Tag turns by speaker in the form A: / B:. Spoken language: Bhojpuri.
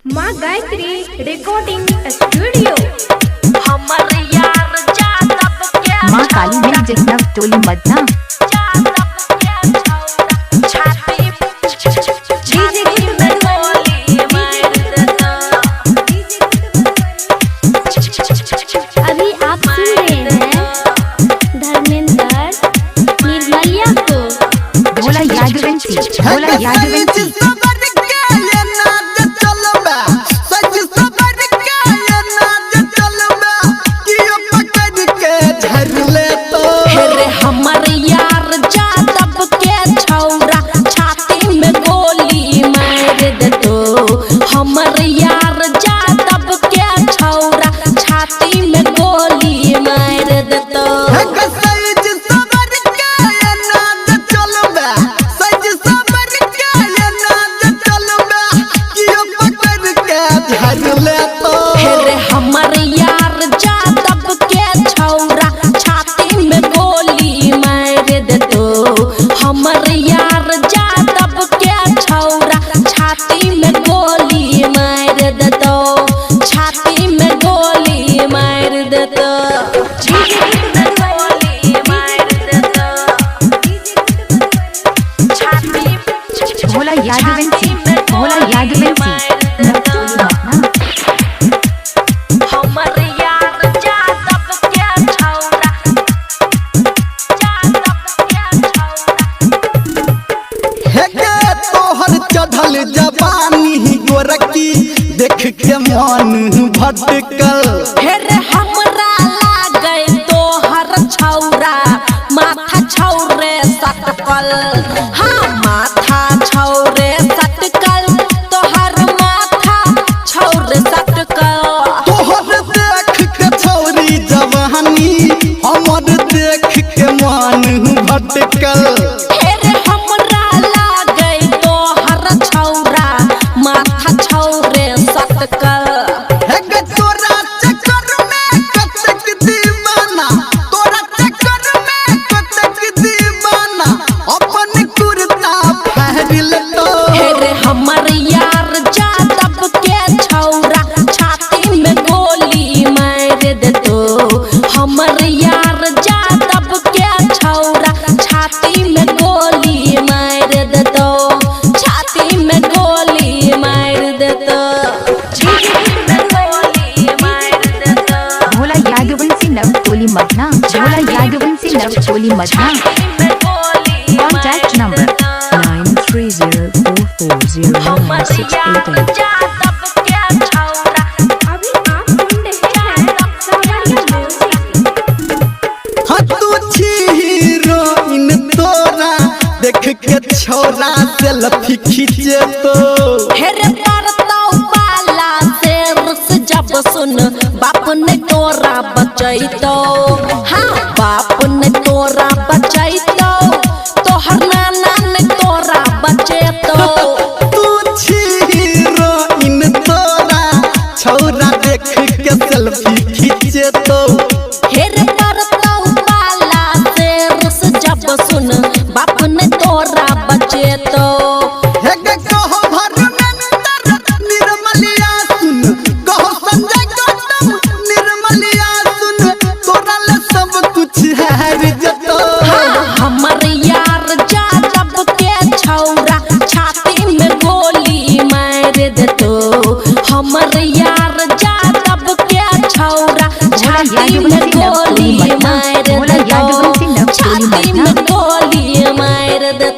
A: माँ गायत्री रिकॉर्डिंग स्टूडियो।
B: माँ काली म्यूजिक नवटोली मदना।
A: अभी आप सुन रहे हैं धर्मेंद्र निर्मलिया को।
B: भोला यादवंशी, भोला यादवंशी। भोला यादवंशी, भोला यादवंशी नवटोली मदना।
C: चढ़ल जवानी गोरकी देख के मन भटकल।
D: हमरा लागे तोहर छौरा माथा छौरे सटकल। हाँ माथा छौरे सटकल, तोहर माथा छौरे सटकल।
C: तोहर देख के छौरी जवानी हमर देख के मन भटकल।
B: नवटोली मदना, भोला यादवंशी नवटोली मदना। Contact number
E: 9304409688।
A: अभी आप सुन रहे हैं सावरिया म्यूजिक।
C: तू हीरोइन तोरा देख के छौरा सेल्फी खींचे तो।
D: जब सुन बाप ने तोरा बचैतो। हाँ बाप ने तोरा बचैतो, तोहर नाना ने तोरा बचैतो।
C: तू हीरोइन तोरा छौरा देख के सेल्फी खींचे तो। जब सुन बाप ने तोरा बचैतो।
B: छाती में गोली मार दे,
D: छाती में गोली मार दे।